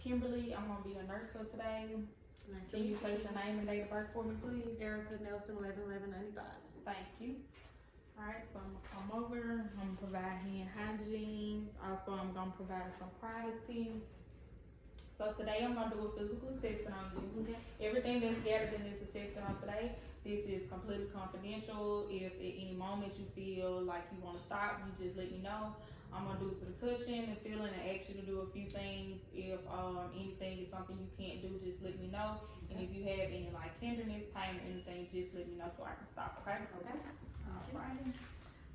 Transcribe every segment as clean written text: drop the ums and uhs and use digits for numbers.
Kimberly. I'm gonna be a nurse for today. Nice to Can you meet state your name and date of birth for me, please? Erica Nelson, 11/11/95. Thank you. Alright, so I'm gonna come over, I'm gonna provide hand hygiene, also I'm gonna provide some privacy. So today I'm gonna do a physical assessment on you. Everything that's gathered in this assessment on today, this is completely confidential. If at any moment you feel like you wanna stop, you just let me know. I'm gonna do some touching and feeling and ask you to do a few things. If anything is something you can't do, just let me know. And if you have any like tenderness, pain, or anything, just let me know so I can stop, okay? Okay. Alrighty.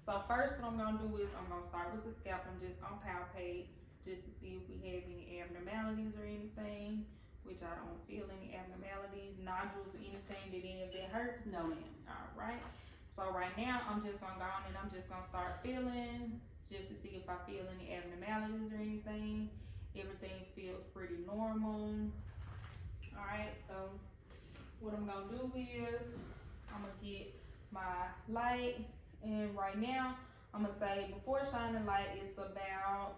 So first what I'm gonna do is I'm gonna start with the scalp. I'm just gonna palpate just to see if we have any abnormalities or anything, which I don't feel any abnormalities, nodules or anything. Did any of that hurt? No, ma'am. Alright. So right now I'm just gonna go on and I'm just gonna start feeling just to see if I feel any abnormalities or anything. Everything feels pretty normal. Alright, so what I'm gonna do is I'm gonna get my light, and right now I'm gonna say before shining light it's about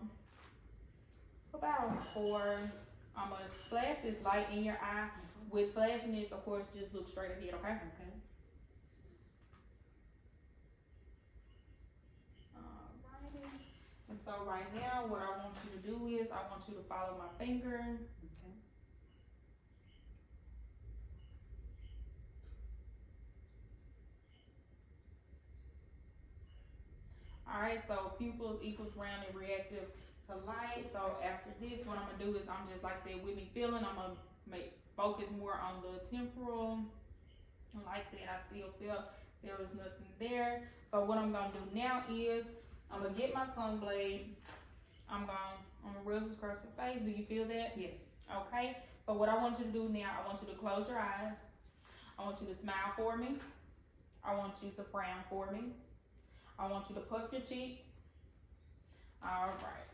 4. I'm gonna flash this light in your eye. With flashing this, of course, just look straight ahead, okay? Okay. Alrighty. And so right now what I want you to do is I want you to follow my finger. Okay. Alright, so pupils equals round and reactive to light. So after this, what I'm gonna do is I'm just like I said, with me feeling, I'm gonna focus more on the temporal. And like I said, I still felt there was nothing there. So what I'm gonna do now is I'm gonna get my tongue blade. I'm gonna rub this across your face. Do you feel that? Yes. Okay. So what I want you to do now, I want you to close your eyes. I want you to smile for me. I want you to frown for me. I want you to puff your cheeks. Alright.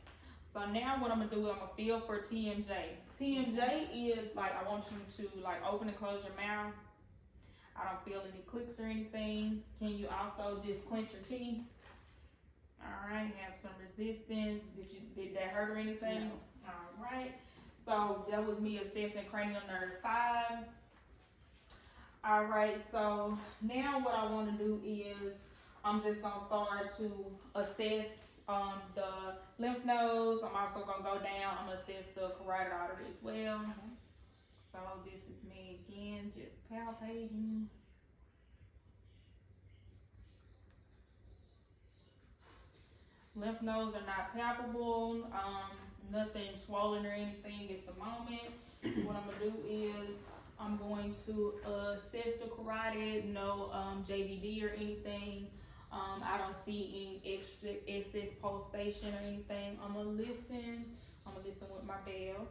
So now what I'm gonna do, I'm gonna feel for TMJ. TMJ is like, I want you to like open and close your mouth. I don't feel any clicks or anything. Can you also just clench your teeth? Alright, have some resistance. Did that hurt or anything? No. Alright. So that was me assessing cranial nerve 5. Alright, so now what I wanna do is I'm just gonna start to assess the lymph nodes. I'm also gonna go down. I'm gonna assess the carotid artery as well. So this is me again, just palpating. Lymph nodes are not palpable. Nothing swollen or anything at the moment. What I'm gonna do is I'm going to assess the carotid. No JVD or anything. I don't see any extra excess pulsation or anything. I'm gonna listen with my bell.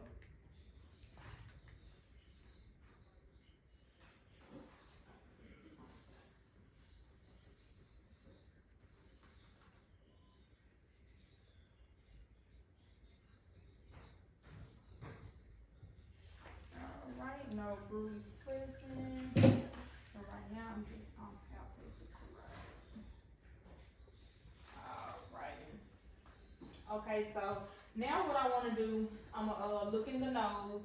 Alright, no bruise present. So right now I'm just on palpate the carotid. Okay, so now what I want to do, I'm gonna look in the nose,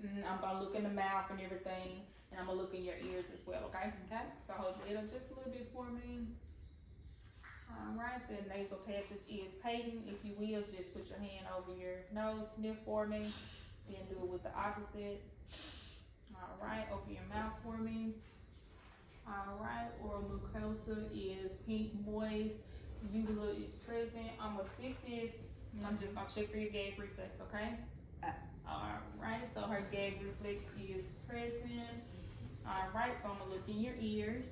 and I'm gonna look in the mouth and everything, and I'm gonna look in your ears as well, okay? Okay, so hold your head up just a little bit for me. Alright, the nasal passage is patent. If you will, just put your hand over your nose, sniff for me, then do it with the opposite. Alright, open your mouth for me. Alright, oral mucosa is pink, moist, uvula is present. I'm gonna stick this, and I'm just gonna check for your gag reflex, okay? Alright, so her gag reflex is present. Alright, so I'm gonna look in your ears.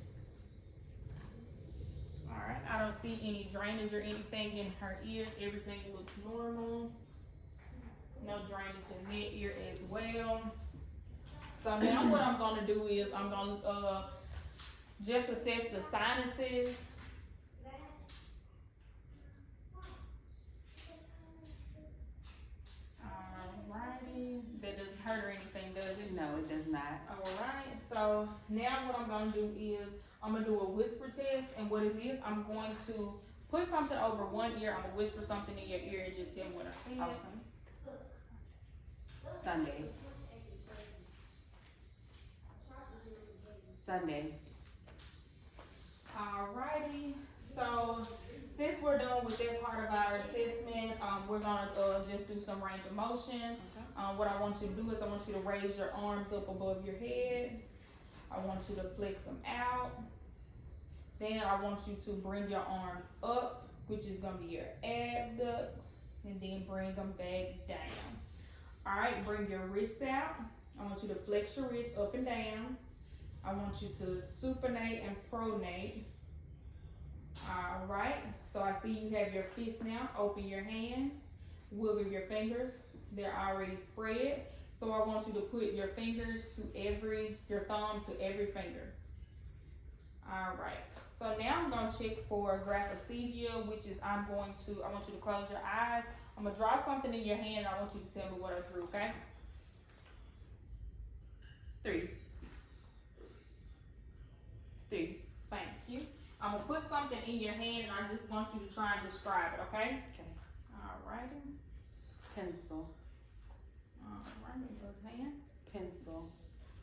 Alright, I don't see any drainage or anything in her ears. Everything looks normal. No drainage in that ear as well. So now what I'm gonna do is I'm gonna just assess the sinuses. Alrighty, that doesn't hurt or anything, does it? No, it does not. Alright, so now what I'm gonna do is I'm gonna do a whisper test, and what it is, I'm going to put something over one ear. I'm gonna whisper something in your ear and just tell me what I said. Okay. Sunday. Sunday. Alrighty, so since we're done with that part of our assessment, we're gonna just do some range of motion. Okay. What I want you to do is I want you to raise your arms up above your head. I want you to flex them out. Then I want you to bring your arms up, which is gonna be your abducts, and then bring them back down. Alright, bring your wrists out. I want you to flex your wrists up and down. I want you to supinate and pronate. Alright, so I see you have your fists now. Open your hands, wiggle your fingers. They're already spread. So I want you to put your fingers your thumb to every finger. Alright, so now I'm going to check for graphesthesia, which is I want you to close your eyes. I'm going to draw something in your hand and I want you to tell me what I drew, okay? 3. Thank you. I'm going to put something in your hand and I just want you to try and describe it, okay? Okay. Alrighty. Pencil. Alright, go hand. Pencil.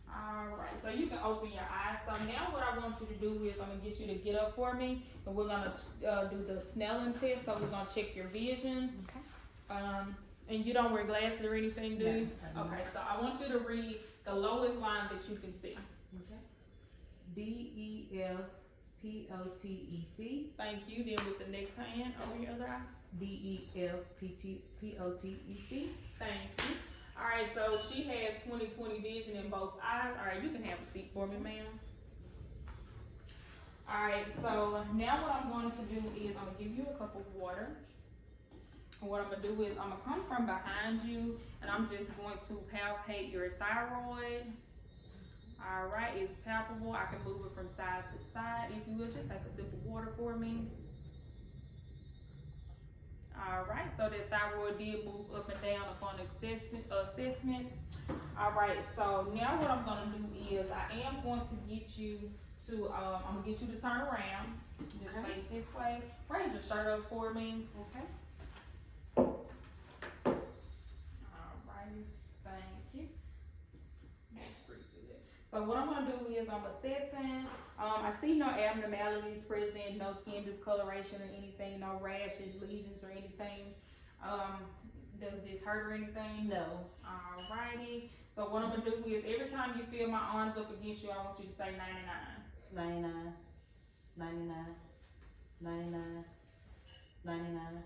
Alright, so you can open your eyes. So now what I want you to do is I'm going to get you to get up for me and we're going to do the Snellen test. So we're going to check your vision. Okay. And you don't wear glasses or anything, do you? No, I do Okay, so I want you to read the lowest line that you can see. Okay. DEFPOTEC. Thank you. Then with the next hand over your other eye. DEFPOTEC. Thank you. Alright, so she has 20/20 vision in both eyes. Alright, you can have a seat for me, ma'am. Alright, so now what I'm going to do is I'm going to give you a cup of water. And what I'm going to do is I'm going to come from behind you and I'm just going to palpate your thyroid. Alright, it's palpable. I can move it from side to side. If you will, just take a sip of water for me. Alright, so the thyroid did move up and down upon assessment. Alright, so now what I'm going to do is I am going to get you to, I'm going to get you to turn around. Just Okay. face this way. Raise your shirt up for me. Okay. Alrighty, thank you. That's pretty good. So what I'm going to do is I'm assessing. I see no abnormalities present, no skin discoloration or anything, no rashes, lesions or anything. Does this hurt or anything? No. Alrighty. So what I'm going to do is every time you feel my arms up against you, I want you to say 99. 99. 99. 99. 99.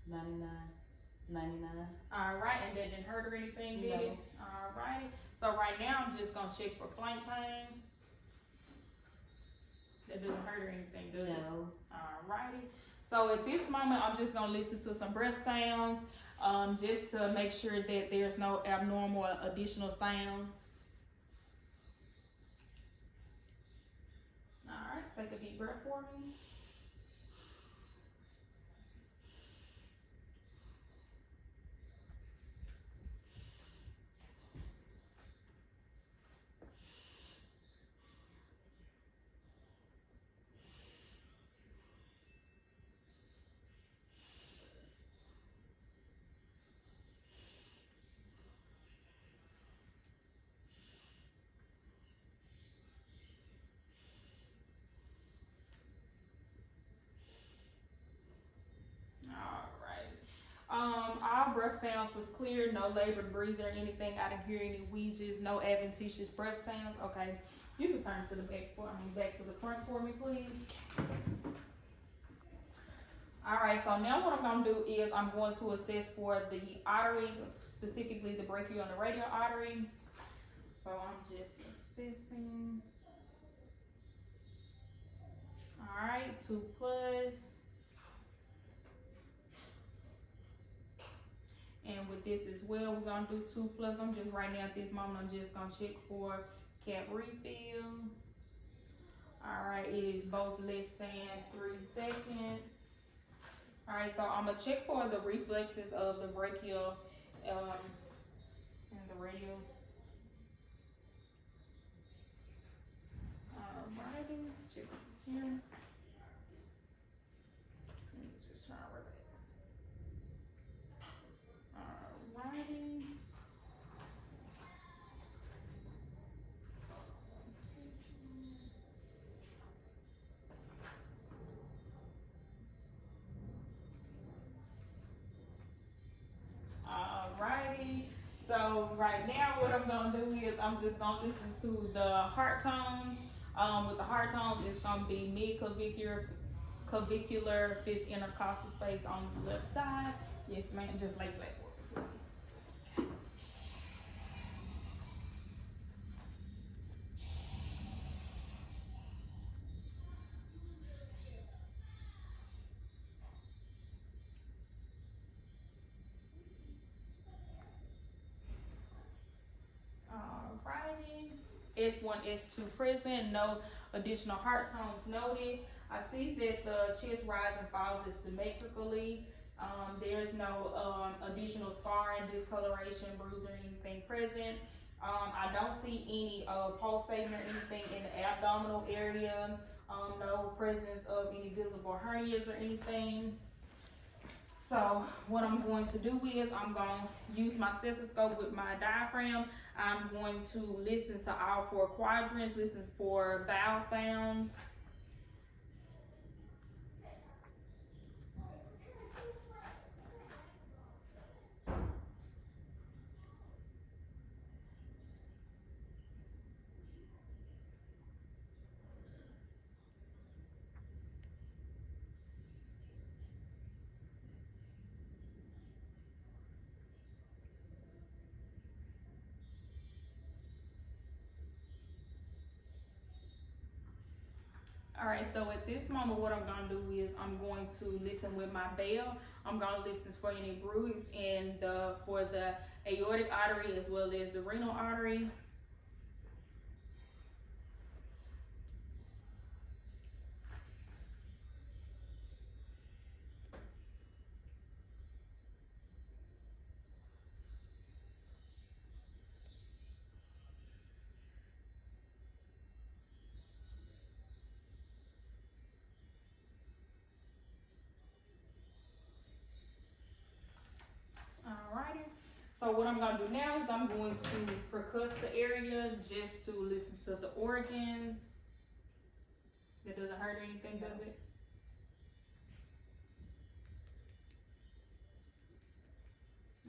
99. 99. Alright, and that didn't hurt or anything, did it? Alrighty. So right now I'm just going to check for flank pain. That doesn't hurt or anything, does it? No. Alrighty. So at this moment, I'm just gonna listen to some breath sounds, just to make sure that there's no abnormal additional sounds. Alright, take a deep breath for me. All breath sounds was clear, no labored breathing or anything. I didn't hear any wheezes, no adventitious breath sounds. Okay, you can turn to the back back to the front for me, please. All right, so now what I'm gonna do is I'm going to assess for the arteries, specifically the brachial and the radial artery. So I'm just assessing. All right, 2+. And with this as well, we're gonna do 2+. I'm just right now at this moment, I'm just gonna check for cap refill. All right, it is both less than 3 seconds. All right, so I'm gonna check for the reflexes of the brachial and the radial. All righty, check this here. Let me just try to relax. Alrighty. Alrighty. So right now what I'm gonna do is I'm just gonna listen to the heart tones. With the heart tones, it's gonna be mid-clavicular, fifth intercostal space on the left side. Yes, ma'am. Just lay flat for me, please. Alrighty. S1, S2 present. No additional heart tones noted. I see that the chest rise and falls is symmetrically. There's no additional scarring, discoloration, bruise, or anything present. I don't see any pulsating or anything in the abdominal area. No presence of any visible hernias or anything. So what I'm going to do is I'm going to use my stethoscope with my diaphragm. I'm going to listen to all four quadrants, listen for vowel sounds. Alright, so at this moment what I'm going to do is I'm going to listen with my bell. I'm going to listen for any bruise and for the aortic artery as well as the renal artery. Alrighty. So what I'm going to do now is I'm going to percuss the area just to listen to the organs. That doesn't hurt anything, does it?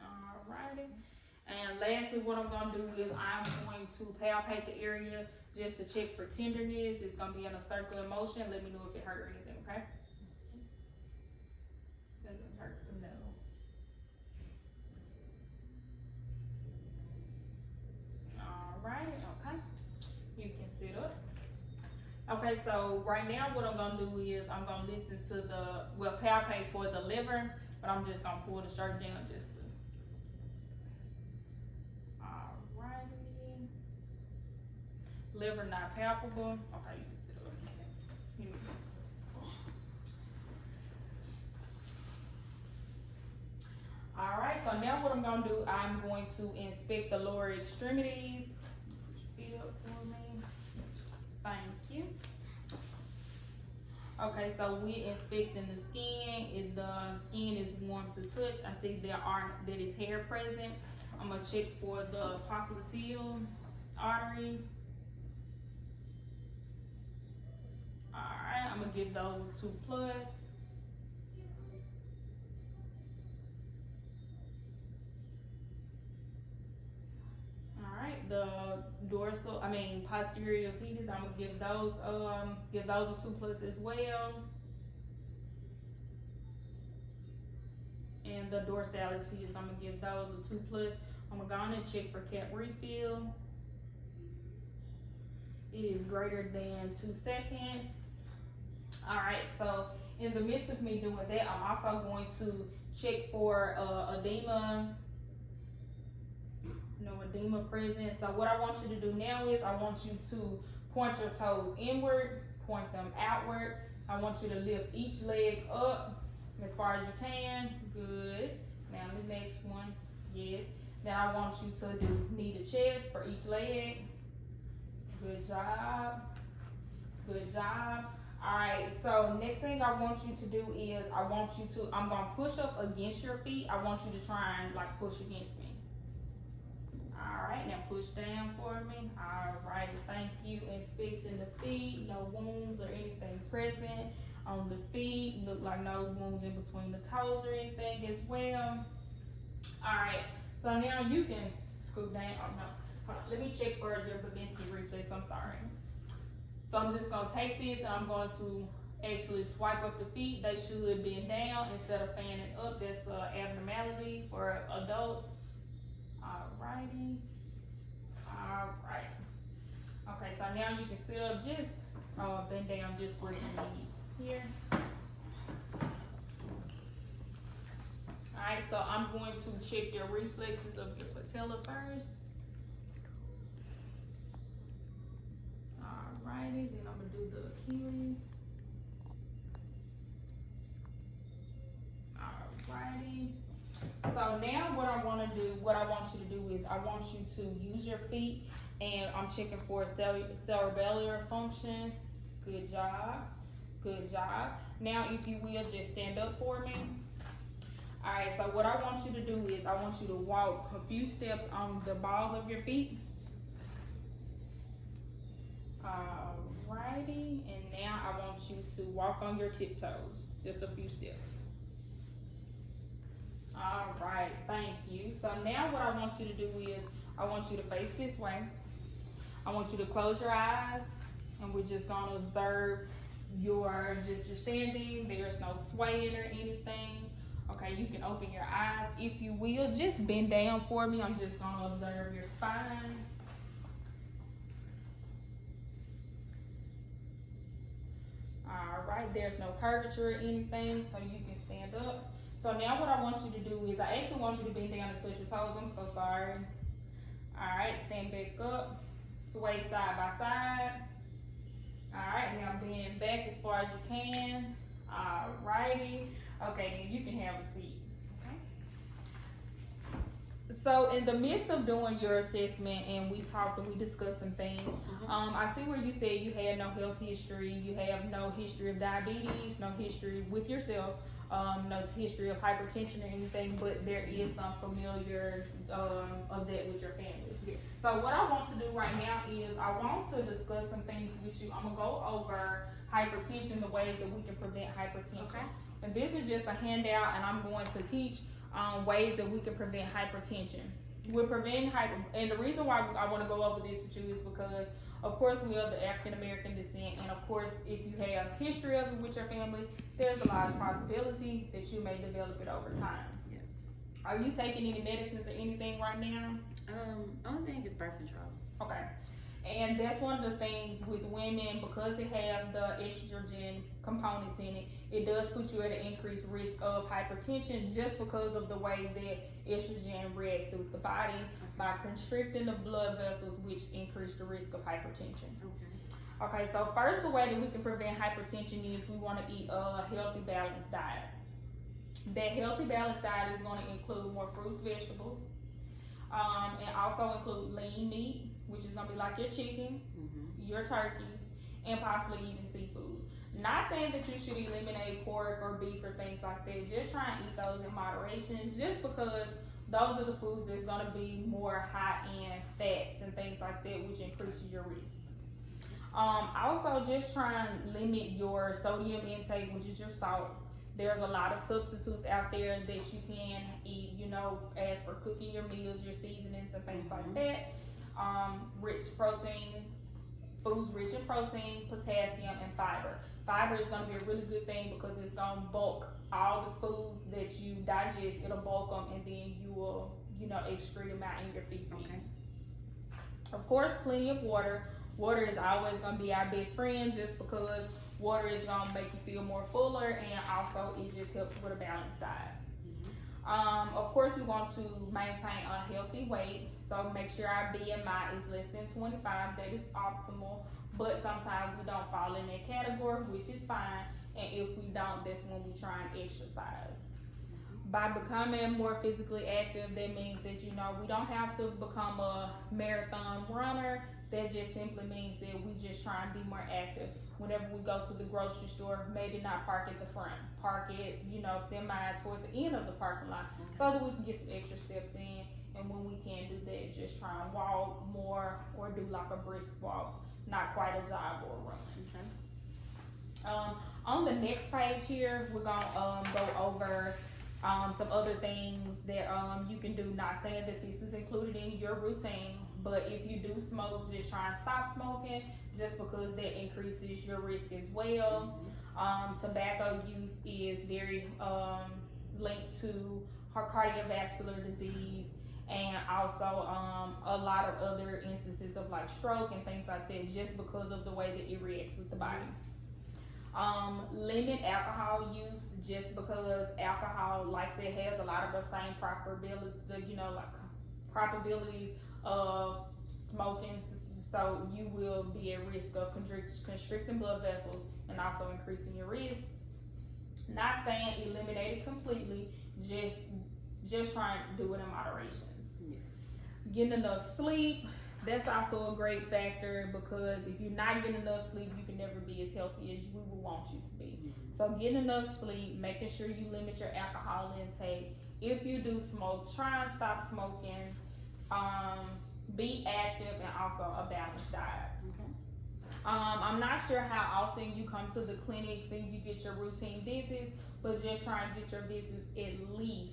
Alrighty. And lastly, what I'm going to do is I'm going to palpate the area just to check for tenderness. It's going to be in a circular motion. Let me know if it hurt or anything, okay? Doesn't hurt, no. Alright, okay. You can sit up. Okay, so right now what I'm gonna do is I'm gonna listen to palpate for the liver, but I'm just gonna pull the shirt down just to. Alrighty. Liver not palpable. Okay, you can sit up. Give me. Alright, so now what I'm gonna do, I'm going to inspect the lower extremities. Put your feet up for me. Thank you. Okay, so we're inspecting the skin. If the skin is warm to touch, I see that is hair present. I'm gonna check for the popliteal arteries. Alright, I'm gonna give those a 2+. Alright, the posterior pedis, I'm gonna give those a 2+ as well. And the dorsalis pedis, I'm gonna give those a 2+. I'm gonna go on and check for cap refill. It is greater than 2 seconds. Alright, so in the midst of me doing that, I'm also going to check for edema. No edema present. So what I want you to do now is I want you to point your toes inward, point them outward. I want you to lift each leg up as far as you can. Good. Now the next one. Yes. Then I want you to do knee to chest for each leg. Good job. Good job. Alright, so next thing I want you to do is I'm gonna push up against your feet. I want you to try and like push against me. Alright, now push down for me. Alright, thank you. Inspecting the feet, no wounds or anything present on the feet. Look like no wounds in between the toes or anything as well. Alright, So now you can scoot down. Oh no, hold on. Let me check for your Babinski reflex. I'm sorry. So I'm just gonna take this and I'm going to actually swipe up the feet. They should bend down instead of fanning up. That's an abnormality for adults. Alrighty. Alright. Okay, so now you can sit up, just bend down just for your knees here. Alright, so I'm going to check your reflexes of your patella first. Alrighty, then I'm gonna do the Achilles. Alrighty. So now what I want you to do is I want you to use your feet, and I'm checking for cerebellar function. Good job. Good job. Now if you will, just stand up for me. Alright, so what I want you to do is I want you to walk a few steps on the balls of your feet. Alrighty, and now I want you to walk on your tiptoes, just a few steps. Alright, thank you. So now what I want you to do is I want you to face this way. I want you to close your eyes, and we're just gonna observe your standing. There's no swaying or anything. Okay, you can open your eyes. If you will, just bend down for me. I'm just gonna observe your spine. Alright, there's no curvature or anything, so you can stand up. So now what I want you to do is I actually want you to bend down and touch your toes. I'm so sorry. Alright, stand back up. Sway side by side. Alright, now bend back as far as you can. Alrighty. Okay, then you can have a seat. Okay. So in the midst of doing your assessment, and we talked and we discussed some things, I see where you said you had no health history, you have no history of diabetes, no history with yourself, no history of hypertension or anything, but there is some familiar of that with your family. Yes. So what I want to do right now is I want to discuss some things with you. I'm gonna go over hypertension, the ways that we can prevent hypertension. Okay. And this is just a handout, and I'm going to teach ways that we can prevent hypertension. We're preventing and the reason why I want to go over this with you is because, of course, we are the African American descent, and of course, if you have history of it with your family, there's a large possibility that you may develop it over time. Yes. Are you taking any medicines or anything right now? Only thing is birth control. Okay. And that's one of the things with women, because they have the estrogen components in it, it does put you at an increased risk of hypertension just because of the way that estrogen reacts with the body by constricting the blood vessels, which increase the risk of hypertension. Okay, so first, the way that we can prevent hypertension is we want to eat a healthy, balanced diet. That healthy, balanced diet is going to include more fruits, vegetables, and also include lean meat, which is going to be like your chickens, your turkeys, and possibly even seafood. Not saying that you should eliminate pork or beef or things like that. Just try and eat those in moderation, just because those are the foods that's going to be more high in fats and things like that, which increases your risk. Also, just try and limit your sodium intake, which is your salts. There's a lot of substitutes out there that you can eat, as for cooking your meals, your seasonings, and things like that. Rich protein, foods rich in protein, potassium, and fiber. Fiber is going to be a really good thing because it's going to bulk all the foods that you digest. It'll bulk them, and then you will, excrete them out in your feces. Okay. Of course, plenty of water. Water is always going to be our best friend, just because water is going to make you feel more fuller, and also it just helps with a balanced diet. Of course, we want to maintain a healthy weight, so make sure our BMI is less than 25. That is optimal, but sometimes we don't fall in that category, which is fine, and if we don't, that's when we try and exercise. By becoming more physically active, that means that, we don't have to become a marathon runner. That just simply means that we just try and be more active. Whenever we go to the grocery store, maybe not park at the front, park it, semi toward the end of the parking lot, so that we can get some extra steps in. And when we can't do that, just try and walk more or do like a brisk walk, not quite a jog or a run. On the next page here, we're gonna go over Some other things that you can do, not saying that this is included in your routine, but if you do smoke, just try and stop smoking just because that increases your risk as well. Tobacco use is very linked to cardiovascular disease, and also a lot of other instances of like stroke and things like that, just because of the way that it reacts with the body. Limit alcohol use, just because alcohol, like I said, has a lot of the same probabilities of smoking, so you will be at risk of constricting blood vessels and also increasing your risk. Not saying eliminate it completely, just trying to do it in moderation. Yes. Getting enough sleep, that's also a great factor, because if you're not getting enough sleep, you can never be as healthy as we would want you to be. So getting enough sleep, making sure you limit your alcohol intake. If you do smoke, try and stop smoking. Be active, and also a balanced diet. Okay. I'm not sure how often you come to the clinics and you get your routine visits, but just try and get your visits at least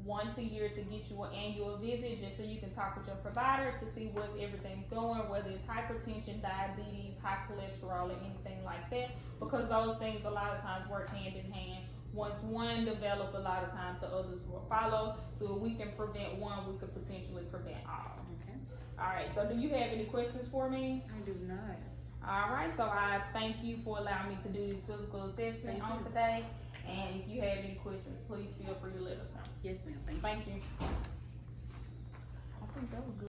once a year to get you an annual visit, just so you can talk with your provider to see what's everything's going, whether it's hypertension, diabetes, high cholesterol, or anything like that, because those things a lot of times work hand in hand. Once one develops, a lot of times the others will follow. So if we can prevent one, we could potentially prevent all. Okay. All right, so do you have any questions for me? I do not. All right, so I thank you for allowing me to do this physical assessment on today. And if you have any questions, please feel free to let us know. Yes, ma'am. Thank you. Thank you. I think that was good.